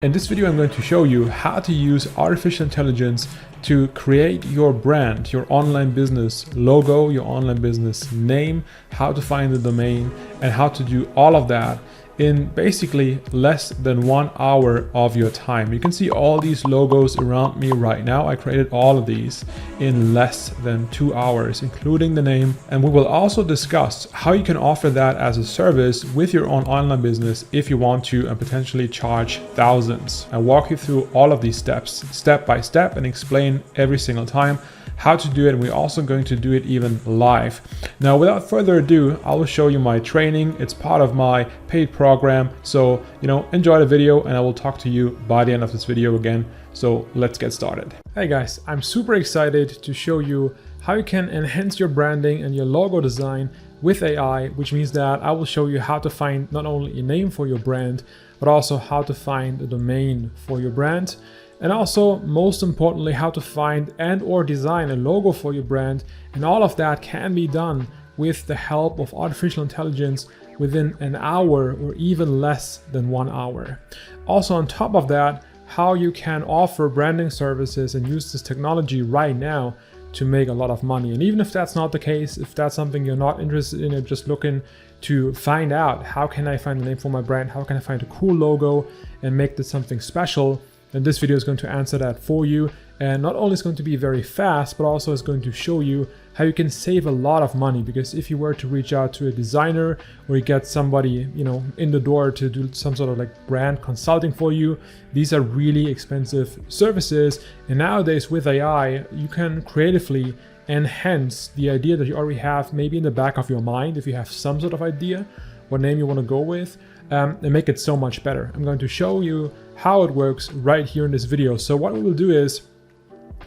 In this video, I'm going to show you how to use artificial intelligence to create your brand, your online business logo, your online business name, how to find the domain, and how to do all of that in basically less than 1 hour of your time. You can see all these logos around me right now. I created all of these in less than 2 hours, including the name. And we will also discuss how you can offer that as a service with your own online business if you want to, and potentially charge thousands. I walk you through all of these steps, step by step, and explain every single time how to do it. And we're also going to do it even live. Now, without further ado, I will show you my training. It's part of my paid program. So, enjoy the video, and I will talk to you by the end of this video again. So let's get started. Hey guys, I'm super excited to show you how you can enhance your branding and your logo design with AI, which means that I will show you how to find not only a name for your brand, but also how to find a domain for your brand. And also, most importantly, how to find and or design a logo for your brand. And all of that can be done with the help of artificial intelligence within an hour or even less than 1 hour. Also, on top of that, how you can offer branding services and use this technology right now to make a lot of money. And even if that's not the case, if that's something you're not interested in, and just looking to find out how can I find a name for my brand, how can I find a cool logo and make this something special, and this video is going to answer that for you. And not only is it going to be very fast, but also it's going to show you how you can save a lot of money. Because if you were to reach out to a designer or you get somebody, in the door to do some sort of like brand consulting for you, these are really expensive services. And nowadays with AI, you can creatively enhance the idea that you already have maybe in the back of your mind, if you have some sort of idea what name you want to go with, and make it so much better. I'm going to show you how it works right here in this video. So what we will do is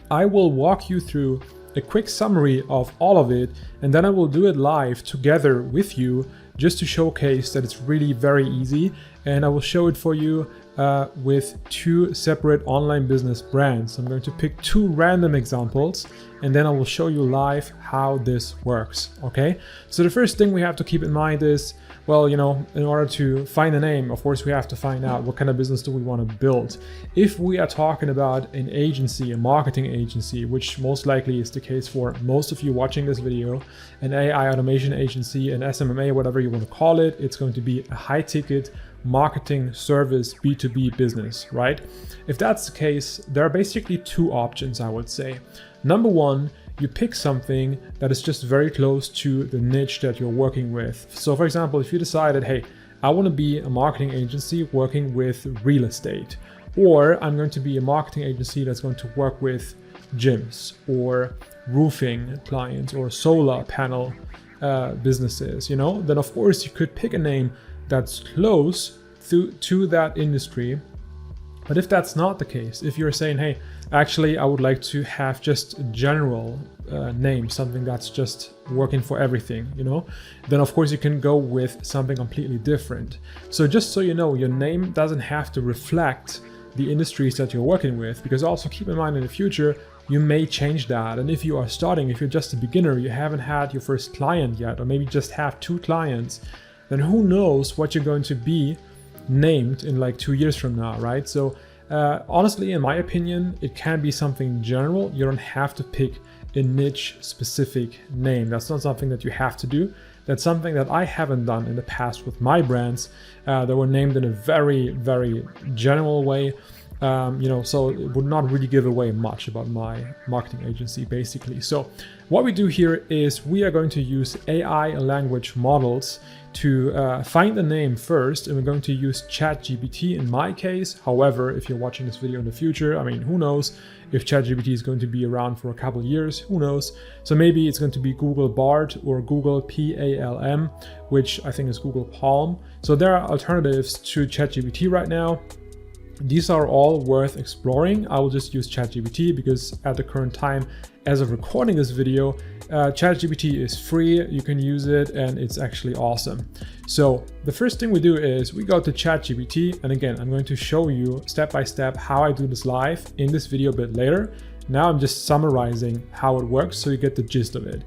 I will walk you through a quick summary of all of it, and then I will do it live together with you just to showcase that it's really very easy. And I will show it for you with 2 separate online business brands. I'm going to pick 2 random examples, and then I will show you live how this works. Okay, so the first thing we have to keep in mind is, well, in order to find a name, of course, we have to find out what kind of business do we want to build. If we are talking about an agency, a marketing agency, which most likely is the case for most of you watching this video, an AI automation agency, an SMMA, whatever you want to call it, it's going to be a high ticket marketing service B2B business, right? If that's the case, there are basically 2 options, I would say. Number 1, you pick something that is just very close to the niche that you're working with. So for example, if you decided, hey, I want to be a marketing agency working with real estate, or I'm going to be a marketing agency that's going to work with gyms or roofing clients or solar panel businesses, then of course you could pick a name that's close to that industry. But if that's not the case, if you're saying, hey, actually, I would like to have just a general name, something that's just working for everything, then of course you can go with something completely different. So just so you know, your name doesn't have to reflect the industries that you're working with, because also keep in mind in the future, you may change that. And if you are starting, if you're just a beginner, you haven't had your first client yet, or maybe just have 2 clients, then who knows what you're going to be named in like 2 years from now, right? So honestly, in my opinion, it can be something general. You don't have to pick a niche specific name. That's not something that you have to do. That's something that I haven't done in the past with my brands that were named in a very, very general way. So it would not really give away much about my marketing agency, basically. So what we do here is we are going to use AI and language models to find the name first, and we're going to use ChatGPT in my case. However, if you're watching this video in the future, who knows if ChatGPT is going to be around for a couple of years, who knows? So maybe it's going to be Google Bard or Google PALM, which I think is Google Palm. So there are alternatives to ChatGPT right now. These are all worth exploring. I will just use ChatGPT because at the current time, as of recording this video, ChatGPT is free, you can use it, and it's actually awesome. So the first thing we do is we go to ChatGPT, and again, I'm going to show you step by step how I do this live in this video a bit later. Now I'm just summarizing how it works so you get the gist of it.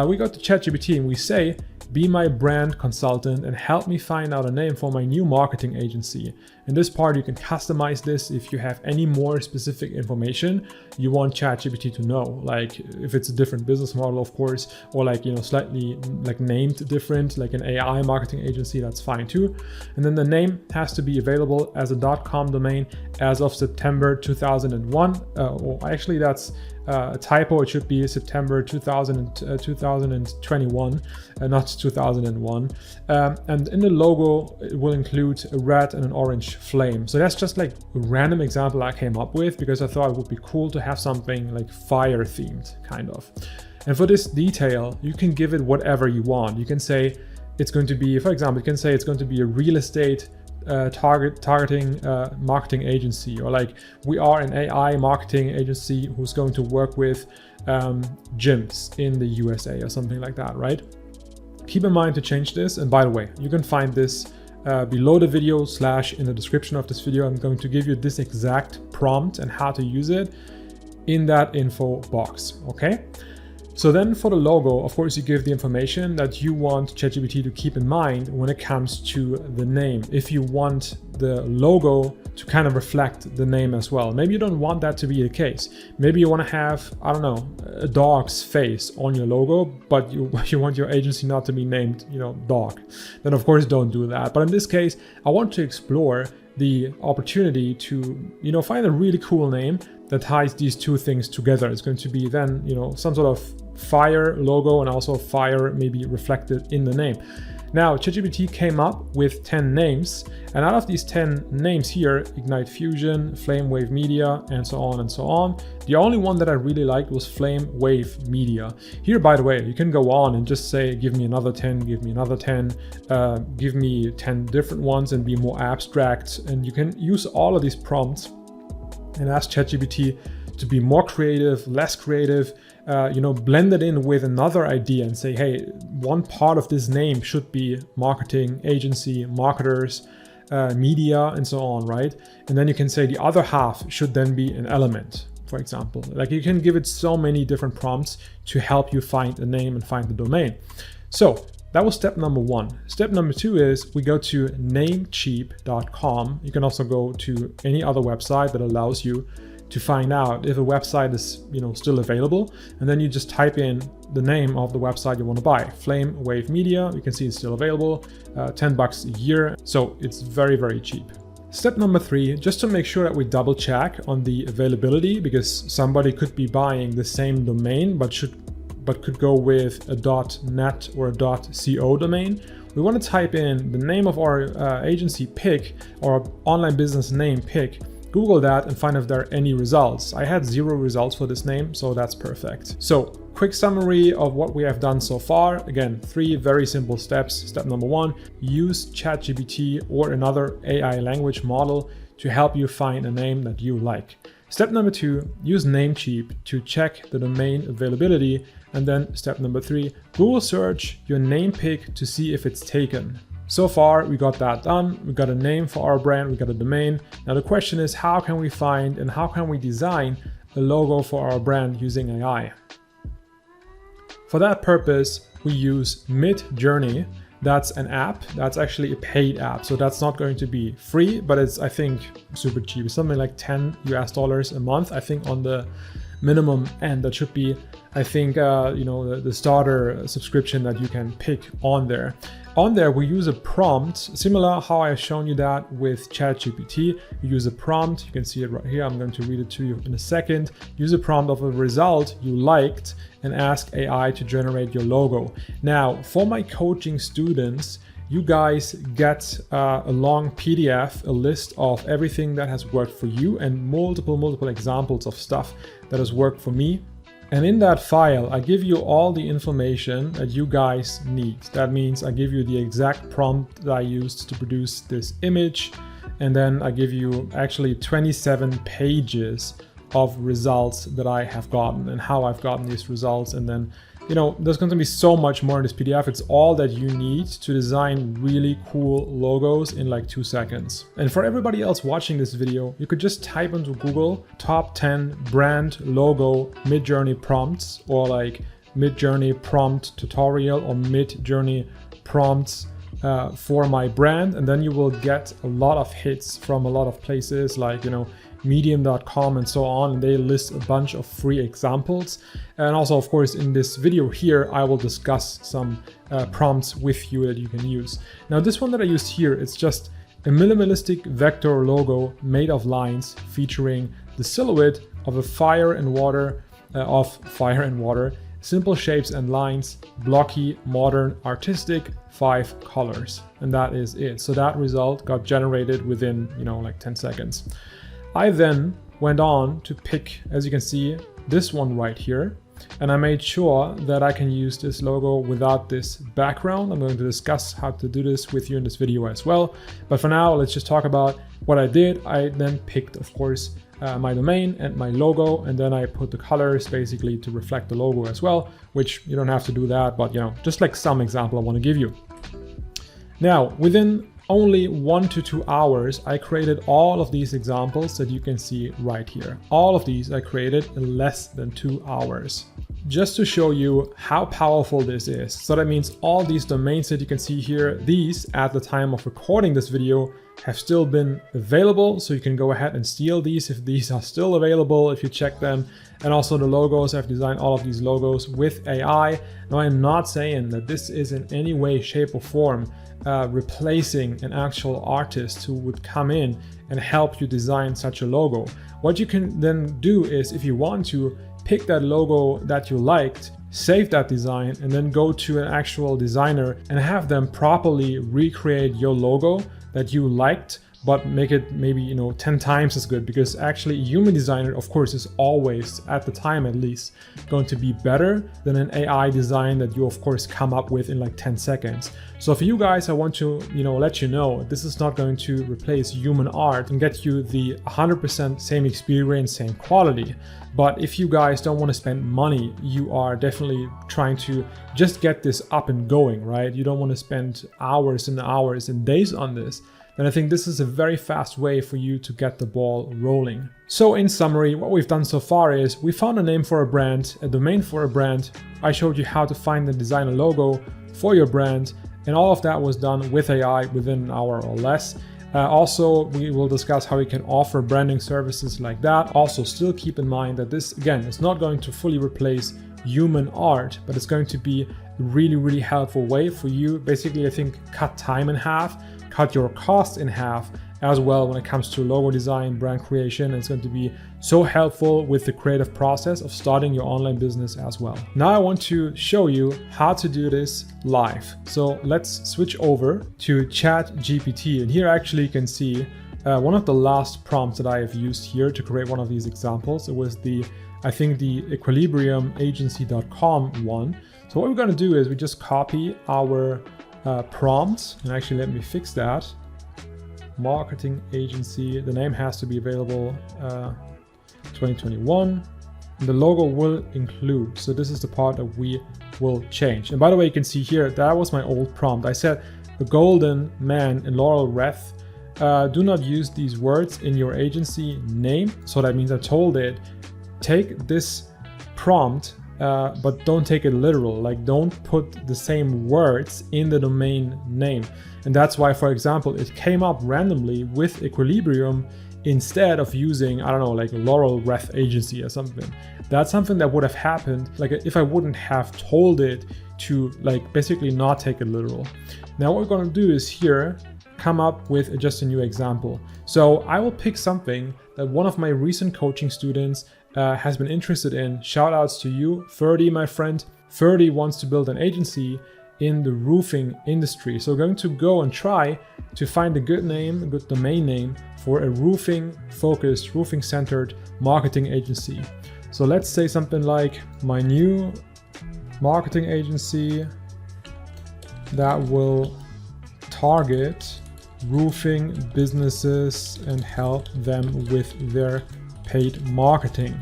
We go to ChatGPT and we say, be my brand consultant and help me find out a name for my new marketing agency. In this part, you can customize this if you have any more specific information you want ChatGPT to know, like if it's a different business model, of course, or like, slightly like named different, like an AI marketing agency, that's fine too. And then the name has to be available as a .com domain as of September 2001. Well, actually that's a typo. It should be September 2021, not 2001. And in the logo, it will include a red and an orange flame. So that's just like a random example I came up with because I thought it would be cool to have something like fire themed, kind of. And for this detail, you can give it whatever you want. You can say it's going to be, for example, you can say it's going to be a real estate targeting marketing agency, or like we are an AI marketing agency who's going to work with gyms in the USA or something like that, right? Keep in mind to change this. And by the way, you can find this below the video / in the description of this video. I'm going to give you this exact prompt and how to use it in that info box, okay? So then for the logo, of course, you give the information that you want ChatGPT to keep in mind when it comes to the name. If you want the logo to kind of reflect the name as well. Maybe you don't want that to be the case. Maybe you want to have, I don't know, a dog's face on your logo, but you want your agency not to be named, dog. Then of course don't do that. But in this case, I want to explore the opportunity to, find a really cool name that ties these two things together. It's going to be then, some sort of fire logo and also fire maybe reflected in the name. Now, ChatGPT came up with 10 names, and out of these 10 names here, Ignite Fusion, Flame Wave Media, and so on and so on, the only one that I really liked was Flame Wave Media. Here, by the way, you can go on and just say, give me another 10, give me another 10, give me 10 different ones and be more abstract. And you can use all of these prompts and ask ChatGPT to be more creative, less creative, blend it in with another idea and say, hey, one part of this name should be marketing, agency, marketers, media, and so on, right? And then you can say the other half should then be an element, for example. Like you can give it so many different prompts to help you find a name and find the domain. So that was step number 1. Step number 2 is we go to namecheap.com. You can also go to any other website that allows you to find out if a website is still available, and then you just type in the name of the website you want to buy. Flame Wave Media, you can see it's still available, $10 a year, so it's very, very cheap. Step number 3, just to make sure that we double check on the availability, because somebody could be buying the same domain but could go with a .net or a .co domain. We want to type in the name of our agency pick or online business name pick. Google that and find if there are any results. I had 0 results for this name, so that's perfect. So quick summary of what we have done so far. Again, 3 very simple steps. Step number 1, use ChatGPT or another AI language model to help you find a name that you like. Step number 2, use Namecheap to check the domain availability. And then step number 3, Google search your name pick to see if it's taken. So far, we got that done. We got a name for our brand, we got a domain. Now the question is, how can we find and how can we design a logo for our brand using AI? For that purpose, we use Midjourney. That's an app. That's actually a paid app. So that's not going to be free, but it's, I think, super cheap. It's something like $10 a month, I think, on the minimum end. That should be, I think, the starter subscription that you can pick on there. On there, we use a prompt, similar how I've shown you that with ChatGPT. You use a prompt, you can see it right here. I'm going to read it to you in a second. Use a prompt of a result you liked and ask AI to generate your logo. Now, for my coaching students, you guys get a long PDF, a list of everything that has worked for you and multiple examples of stuff that has worked for me. And in that file, I give you all the information that you guys need. That means I give you the exact prompt that I used to produce this image. And then I give you actually 27 pages of results that I have gotten and how I've gotten these results. And then, there's going to be so much more in this PDF. It's all that you need to design really cool logos in like 2 seconds. And for everybody else watching this video, you could just type into Google top 10 brand logo Midjourney prompts, or like Midjourney prompt tutorial or Midjourney prompts for my brand, and then you will get a lot of hits from a lot of places like, you know, medium.com and so on, and they list a bunch of free examples. And also, of course, in this video here, I will discuss some prompts with you that you can use. Now, this one that I used here, it's just a minimalistic vector logo made of lines featuring the silhouette of fire and water, simple shapes and lines, blocky, modern, artistic, 5 colors. And that is it. So that result got generated within, you know, like 10 seconds. I then went on to pick, as you can see, this one right here. And I made sure that I can use this logo without this background. I'm going to discuss how to do this with you in this video as well. But for now, let's just talk about what I did. I then picked, of course, my domain and my logo, and then I put the colors basically to reflect the logo as well, which you don't have to do that, but you know, just like some example I want to give you. Now, within only 1 to 2 hours, I created all of these examples that you can see right here. All of these I created in less than 2 hours. Just to show you how powerful this is. So that means all these domains that you can see here, these at the time of recording this video have still been available. So you can go ahead and steal these if these are still available, if you check them. And also the logos, I've designed all of these logos with AI. Now, I'm not saying that this is in any way, shape or form replacing an actual artist who would come in and help you design such a logo. What you can then do is, if you want to, pick that logo that you liked, save that design, and then go to an actual designer and have them properly recreate your logo that you liked, but make it maybe, you know, 10 times as good, because actually a human designer, of course, is always, at the time at least, going to be better than an AI design that you, of course, come up with in like 10 seconds. So for you guys, I want to, you know, let you know this is not going to replace human art and get you the 100% same experience, same quality. But if you guys don't want to spend money, you are definitely trying to just get this up and going, right? You don't want to spend hours and hours and days on this. And I think this is a very fast way for you to get the ball rolling. So in summary, what we've done so far is we found a name for a brand, a domain for a brand. I showed you how to find and design a logo for your brand. And all of that was done with AI within an hour or less. Also, we will discuss how we can offer branding services like that. Also, still keep in mind that this, again, is not going to fully replace human art, but it's going to be a really, really helpful way for you. Basically, I think cut time in half, cut your cost in half as well when it comes to logo design, brand creation. It's going to be so helpful with the creative process of starting your online business as well. Now I want to show you how to do this live. So let's switch over to ChatGPT, and here actually you can see one of the last prompts that I have used here to create one of these examples. It was I think the 𝐉𝐨𝐻agency.com one. So what we're going to do is we just copy our prompt, and actually let me fix that. Marketing agency, the name has to be available 2021. The logo will include, so this is the part that we will change. And by the way, you can see here, that was my old prompt. I said the golden man in laurel wreath, do not use these words in your agency name. So that means I told it, take this prompt, but don't take it literal. Like, don't put the same words in the domain name. And that's why, for example, it came up randomly with Equilibrium instead of using, I don't know, like Laurel Wreath Agency or something. That's something that would have happened like if I wouldn't have told it to like basically not take it literal. Now what we're going to do is here come up with just a new example. So I will pick something that one of my recent coaching students has been interested in. Shout outs to you, Ferdy, my friend. Ferdy wants to build an agency in the roofing industry. So we're going to go and try to find a good name, a good domain name for a roofing focused, roofing centered marketing agency. So let's say something like my new marketing agency that will target roofing businesses and help them with their paid marketing.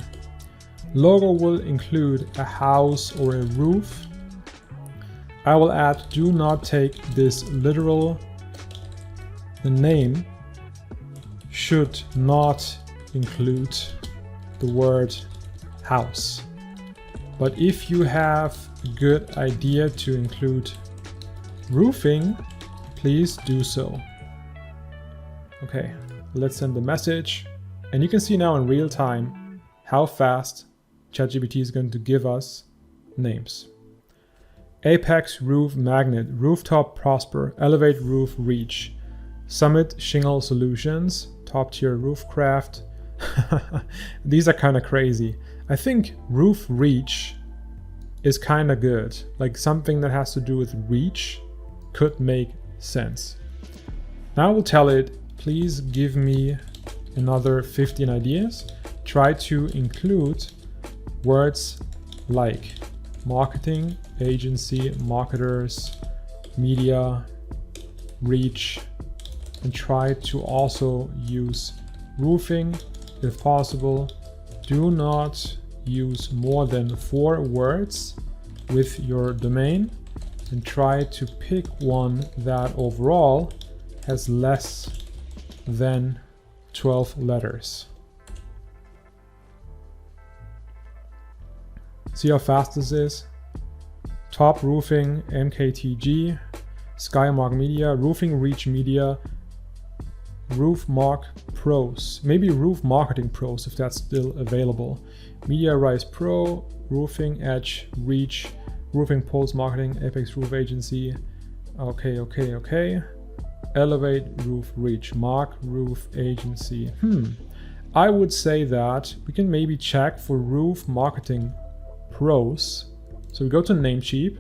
Logo will include a house or a roof. I will add, do not take this literal. The name should not include the word house. But if you have a good idea to include roofing, please do so. Okay, let's send the message. And you can see now in real time how fast ChatGPT is going to give us names. Apex Roof Magnet, Rooftop Prosper, Elevate Roof Reach, Summit Shingle Solutions, Top Tier Roofcraft. These are kind of crazy. I think Roof Reach is kind of good. Like something that has to do with reach could make sense. Now we'll tell it, please give me another 15 ideas. Try to include words like marketing, agency, marketers, media, reach, and try to also use roofing if possible. Do not use more than 4 words with your domain, and try to pick one that overall has less than 12 letters. See how fast this is? Top Roofing, MKTG, Skymark Media, Roofing Reach Media, Roof Mark Pros, maybe Roof Marketing Pros if that's still available. Media Rise Pro, Roofing Edge, Reach, Roofing Pulse Marketing, Apex Roof Agency. Okay. Elevate Roof Reach, Mark Roof Agency. I would say that we can maybe check for Roof Marketing Pros. So we go to Namecheap.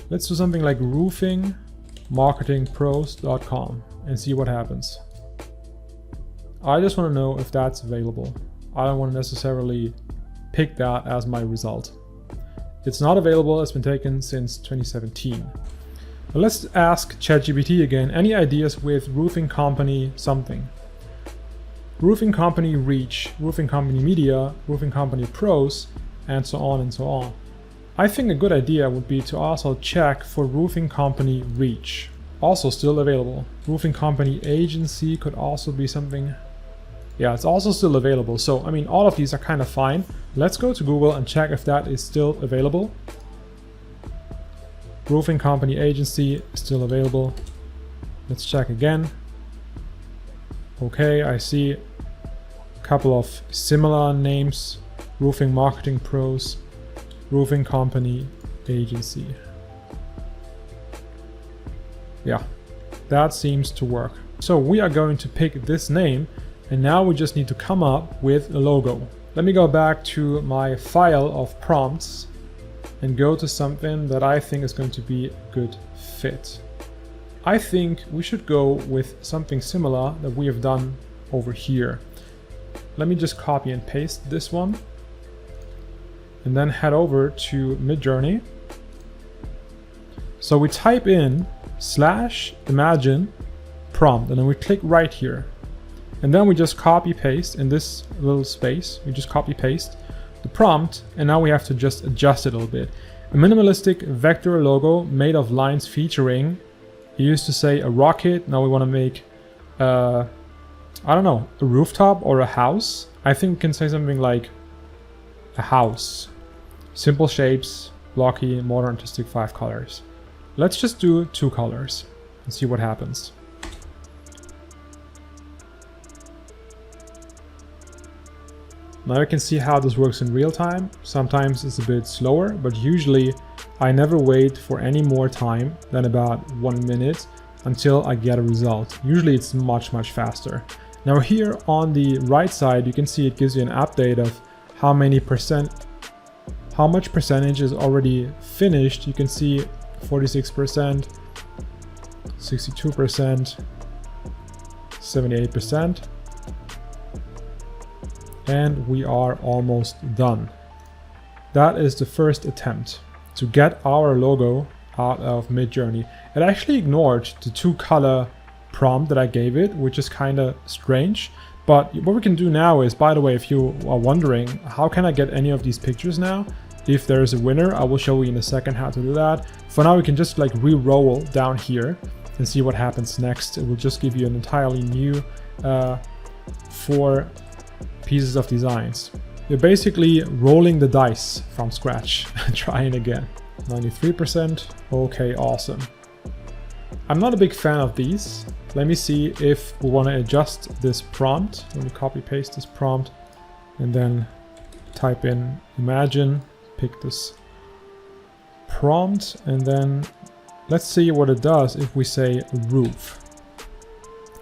Let's do something like roofingmarketingpros.com and see what happens. I just want to know if that's available. I don't want to necessarily pick that as my result. It's not available. It's been taken since 2017. But let's ask ChatGPT again. Any ideas with roofing company something? Roofing company reach, roofing company media, roofing company pros, and so on and so on. I think a good idea would be to also check for roofing company reach. Also still available. Roofing company agency could also be something. Yeah, it's also still available. So, I mean, all of these are kind of fine. Let's go to Google and check if that is still available. Roofing company agency is still available. Let's check again. Okay, I see a couple of similar names. Roofing marketing pros, roofing company agency. Yeah, that seems to work. So we are going to pick this name, and now we just need to come up with a logo. Let me go back to my file of prompts and go to something that I think is going to be a good fit. I think we should go with something similar that we have done over here. Let me just copy and paste this one and then head over to Midjourney. So we type in /imagine prompt, and then we click right here. And then we just copy paste in this little space. We just copy paste the prompt, and now we have to just adjust it a little bit. A minimalistic vector logo made of lines featuring, he used to say a rocket. Now we want to make, I don't know, a rooftop or a house. I think we can say something like a house. Simple shapes, blocky, modern, artistic, 5 colors. Let's just do 2 colors and see what happens. Now you can see how this works in real time. Sometimes it's a bit slower, but usually I never wait for any more time than about 1 minute until I get a result. Usually it's much faster. Now here on the right side, you can see it gives you an update of how much percentage is already finished. You can see 46%, 62%, 78. And we are almost done. That is the first attempt to get our logo out of Midjourney. It actually ignored the 2 color prompt that I gave it, which is kind of strange. But what we can do now is, by the way, if you are wondering, how can I get any of these pictures now? If there is a winner, I will show you in a second how to do that. For now, we can just like re-roll down here and see what happens next. It will just give you an entirely new 4 pieces of designs. You're basically rolling the dice from scratch and trying again. 93%. Okay, awesome. I'm not a big fan of these. Let me see if we want to adjust this prompt. Let me copy paste this prompt and then type in imagine, pick this prompt, and then let's see what it does if we say roof.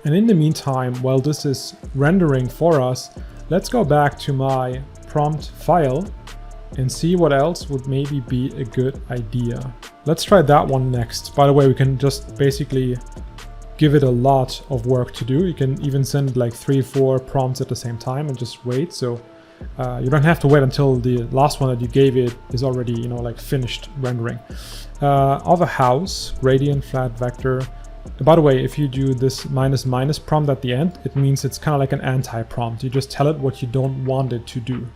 And in the meantime, while this is rendering for us, let's go back to my prompt file and see what else would maybe be a good idea. Let's try that one next. By the way, we can just basically give it a lot of work to do. You can even send like 3-4 prompts at the same time and just wait. So you don't have to wait until the last one that you gave it is already, you know, like finished rendering. Of a house, gradient, flat, vector. By the way, if you do this minus prompt at the end, it means it's kind of like an anti-prompt. You just tell it what you don't want it to do.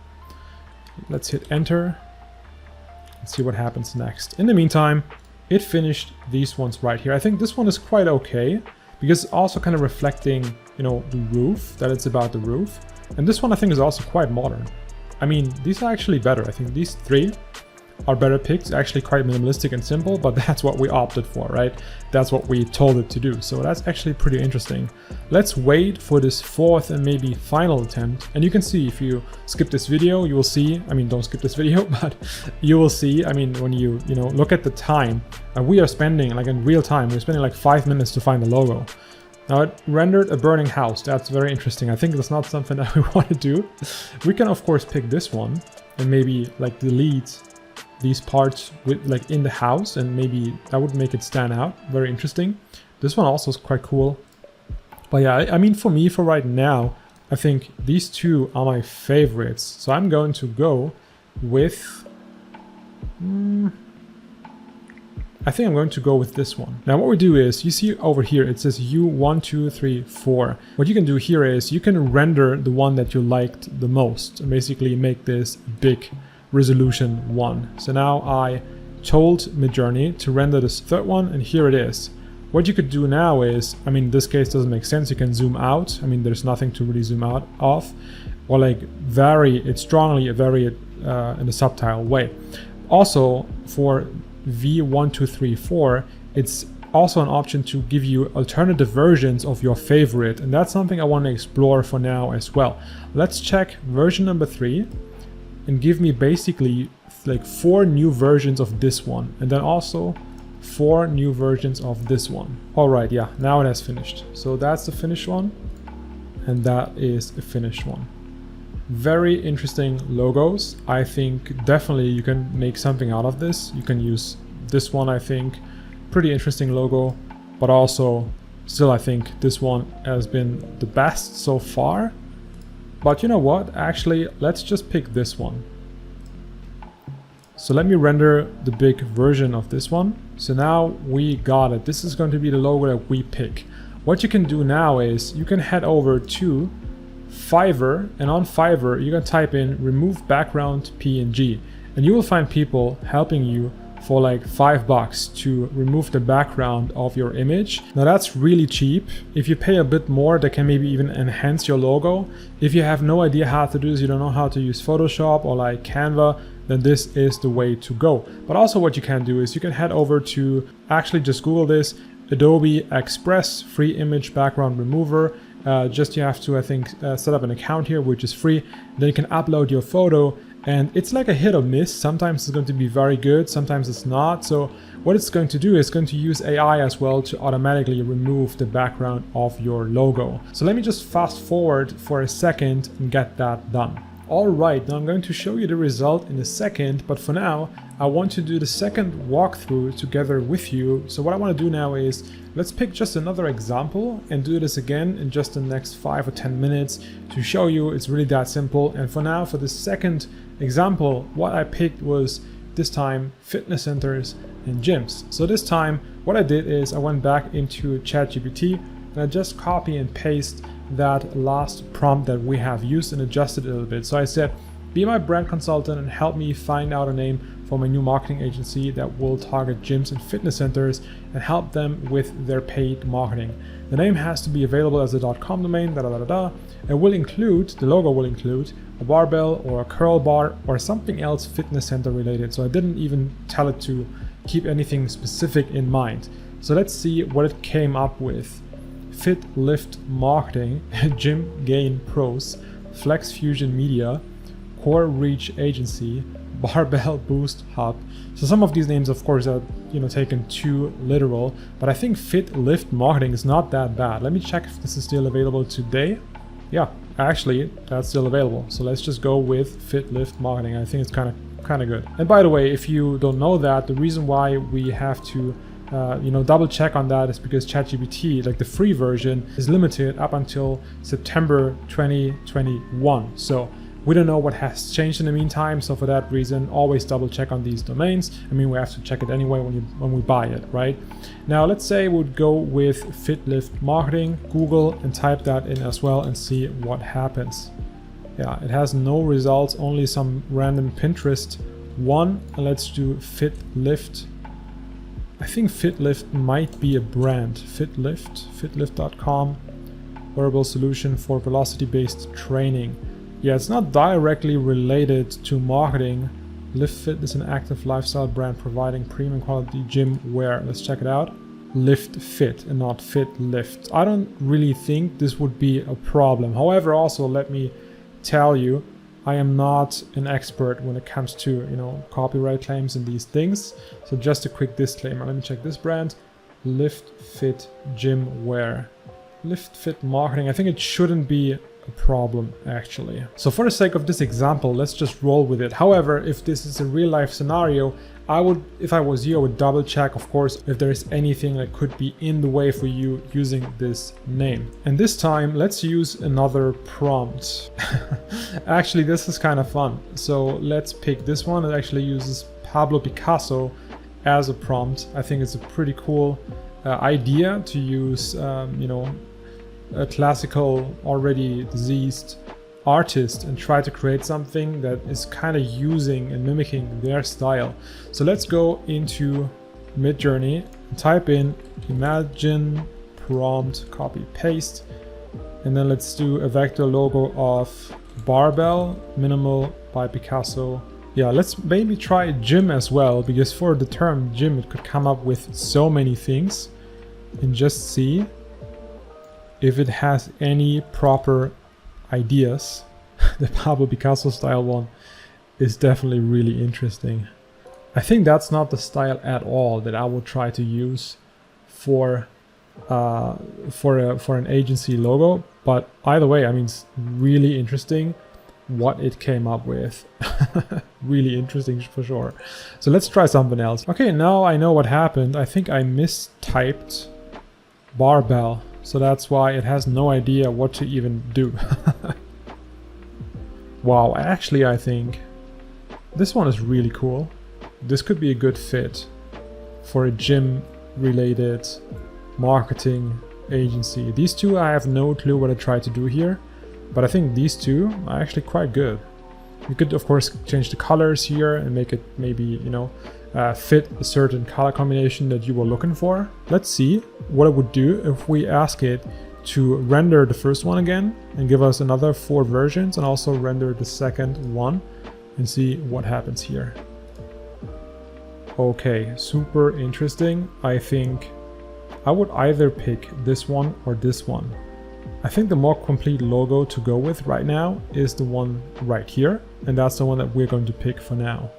Let's hit enter. Let's see what happens next. In the meantime, it finished these ones right here. I think this one is quite okay because it's also kind of reflecting, you know, the roof, that it's about the roof. And this one I think is also quite modern. I mean, these are actually better. I think these 3 are better picks, actually quite minimalistic and simple, but that's what we opted for, right? That's what we told it to do. So that's actually pretty interesting. Let's wait for this 4th and maybe final attempt. And you can see if you skip this video, you will see, I mean, don't skip this video, but you will see, I mean, when you know, look at the time, we are spending like in real time, we're spending like 5 minutes to find the logo. Now it rendered a burning house. That's very interesting. I think that's not something that we want to do. We can of course pick this one and maybe like delete these parts with like in the house, and maybe that would make it stand out. Very interesting. This one also is quite cool. But yeah, I mean, for me, for right now, I think these 2 are my favorites. So I'm going to go with I think I'm going to go with this one. Now what we do is, you see over here it says U1, 2, 3, 4. What you can do here is you can render the one that you liked the most and basically make this big resolution 1. So now I told Midjourney to render this 3rd one, and here it is. What you could do now is, I mean, this case doesn't make sense. You can zoom out. I mean, there's nothing to really zoom out of, or like vary it strongly, vary it in a subtle way. Also for V1, 2, 3, 4, it's also an option to give you alternative versions of your favorite, and that's something I want to explore for now as well. Let's check version number 3 and give me basically like 4 new versions of this one, and then also 4 new versions of this one. All right, yeah, now it has finished. So that's the finished one, and that is a finished one. Very interesting logos. I think definitely you can make something out of this. You can use this one, I think. Pretty interesting logo, but also still I think this one has been the best so far. But you know what? Actually, let's just pick this one. So let me render the big version of this one. So now we got it. This is going to be the logo that we pick. What you can do now is you can head over to Fiverr, and on Fiverr you can type in remove background PNG, and you will find people helping you for like $5 to remove the background of your image. Now that's really cheap. If you pay a bit more, they can maybe even enhance your logo. If you have no idea how to do this, you don't know how to use Photoshop or like Canva, then this is the way to go. But also what you can do is you can head over to, actually just Google this, Adobe Express free image background remover. Just you have to, I think, set up an account here, which is free. Then you can upload your photo, and it's like a hit or miss. Sometimes it's going to be very good, sometimes it's not. So what it's going to do is going to use AI as well to automatically remove the background of your logo. So let me just fast forward for a second and get that done. All right, now I'm going to show you the result in a second, but for now, I want to do the second walkthrough together with you. So what I want to do now is, let's pick just another example and do this again in just the next 5 or 10 minutes to show you it's really that simple. And for now, for the second example, what I picked was this time fitness centers and gyms. So this time, what I did is I went back into ChatGBT and I just copy and paste that last prompt that we have used and adjusted it a little bit. So I said, be my brand consultant and help me find out a name for my new marketing agency that will target gyms and fitness centers and help them with their paid marketing. The name has to be available as a .com domain, It will include, the logo will include a barbell or a curl bar or something else fitness center related. So I didn't even tell it to keep anything specific in mind. So let's see what it came up with. Fit Lift Marketing, Gym Gain Pros, Flex Fusion Media, Core Reach Agency, Barbell Boost Hub. So some of these names, of course, are taken too literal, but I think Fit Lift Marketing is not that bad. Let me check if this is still available today. Yeah, actually, that's still available. So let's just go with Fit Lift Marketing. I think it's kind of good. And by the way, if you don't know that, the reason why we have to double check on that is because ChatGPT, like the free version, is limited up until September 2021. So we don't know what has changed in the meantime, so for that reason, always double check on these domains. I mean, we have to check it anyway when we buy it, right? Now, let's say we would go with Fit Lift Marketing, Google, and type that in as well and see what happens. Yeah, it has no results, only some random Pinterest one. And let's do Fit Lift. I think Fit Lift might be a brand. Fit Lift, fitlift.com, wearable solution for velocity-based training. Yeah, it's not directly related to marketing. Lift Fit is an active lifestyle brand providing premium quality gym wear. Let's check it out. Lift Fit and not Fit Lift. I don't really think this would be a problem. However, also let me tell you, I am not an expert when it comes to, copyright claims and these things. So just a quick disclaimer. Let me check this brand. Lift Fit Gym Wear. Lift Fit Marketing. I think it shouldn't be a problem actually. So for the sake of this example, let's just roll with it. However, if this is a real life scenario, if I was you, I would double check, of course, if there is anything that could be in the way for you using this name. And this time, let's use another prompt. Actually, this is kind of fun. So let's pick this one. It actually uses Pablo Picasso as a prompt. I think it's a pretty cool idea to use, a classical, already deceased artist and try to create something that is kind of using and mimicking their style. So let's go into Midjourney and type in imagine prompt, copy paste, and then let's do a vector logo of barbell minimal by Picasso. Yeah, let's maybe try gym as well, because for the term gym it could come up with so many things, and just see if it has any proper ideas. The Pablo Picasso style one is definitely really interesting. I think that's not the style at all that I would try to use for an agency logo, but either way, I mean, it's really interesting what it came up with. Really interesting for sure. So let's try something else. Okay, now I know what happened. I think I mistyped barbell. So that's why it has no idea what to even do. Wow, actually I think this one is really cool. This could be a good fit for a gym related marketing agency. These two, I have no clue what I try to do here, but I think these two are actually quite good. You could of course change the colors here and make it maybe, fit a certain color combination that you were looking for. Let's see what it would do if we ask it to render the first one again and give us another 4 versions, and also render the second one, and see what happens here. Okay, super interesting. I think I would either pick this one or this one. I think the more complete logo to go with right now is the one right here, and that's the one that we're going to pick for now.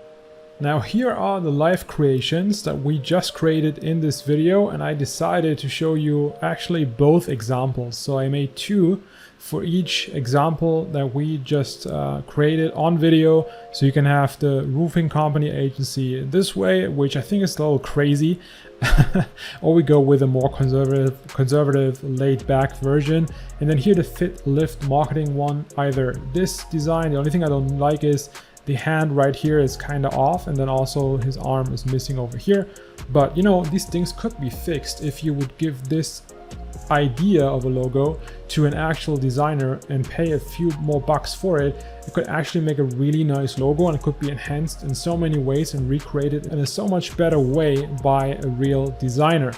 Now here are the live creations that we just created in this video, and I decided to show you actually both examples. So I made 2 for each example that we just created on video, so you can have the roofing company agency this way, which I think is a little crazy, or we go with a more conservative laid back version. And then here the Fit Lift Marketing one, either this design. The only thing I don't like is the hand right here is kind of off, and then also his arm is missing over here. But these things could be fixed if you would give this idea of a logo to an actual designer and pay a few more bucks for it. It could actually make a really nice logo, and it could be enhanced in so many ways and recreated in a so much better way by a real designer.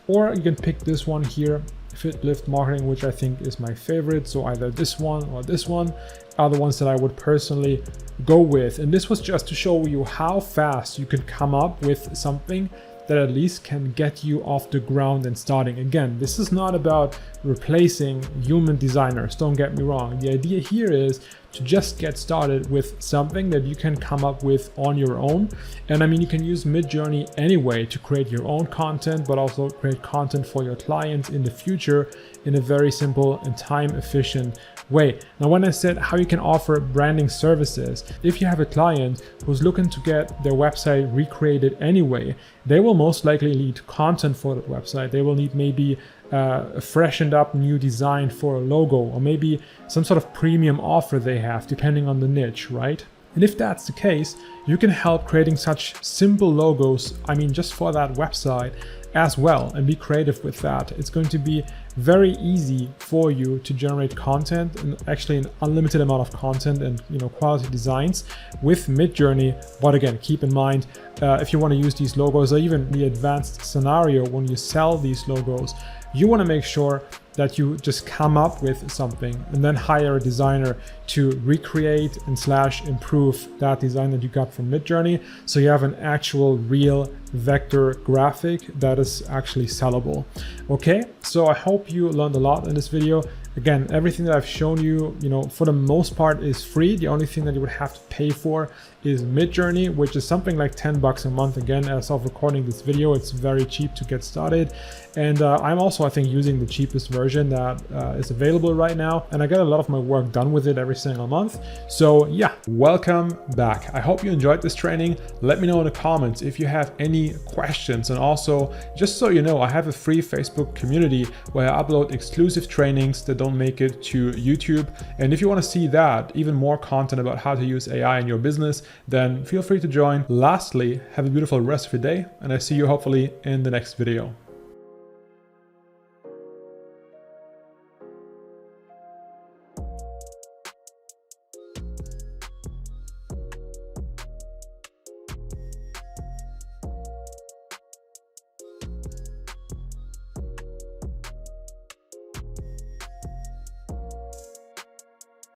Or you can pick this one here, Fit Lift Marketing, which I think is my favorite. So either this one or this one are the ones that I would personally go with. And this was just to show you how fast you can come up with something that at least can get you off the ground and starting. Again, this is not about replacing human designers, don't get me wrong. The idea here is to just get started with something that you can come up with on your own. And I mean, you can use Midjourney anyway to create your own content, but also create content for your clients in the future in a very simple and time efficient way. Now, when I said how you can offer branding services, if you have a client who's looking to get their website recreated anyway, they will most likely need content for that website. They will need maybe a freshened up new design for a logo, or maybe some sort of premium offer they have, depending on the niche, right? And if that's the case, you can help creating such simple logos, I mean, just for that website as well, and be creative with that. It's going to be very easy for you to generate content, and actually an unlimited amount of content and quality designs with Midjourney. But again, keep in mind, if you want to use these logos, or even the advanced scenario when you sell these logos, you want to make sure that you just come up with something and then hire a designer to recreate and / improve that design that you got from Midjourney, so you have an actual real vector graphic that is actually sellable. Okay, so I hope you learned a lot in this video. Again, everything that I've shown you, for the most part is free. The only thing that you would have to pay for is Midjourney, which is something like 10 bucks a month. Again, as of recording this video, it's very cheap to get started. And I'm also, I think, using the cheapest version that is available right now. And I get a lot of my work done with it every single month. So yeah, welcome back. I hope you enjoyed this training. Let me know in the comments if you have any questions. And also, just so you know, I have a free Facebook community where I upload exclusive trainings that don't make it to YouTube. And if you want to see that, even more content about how to use AI in your business, then feel free to join. Lastly, have a beautiful rest of your day, and I see you hopefully in the next video.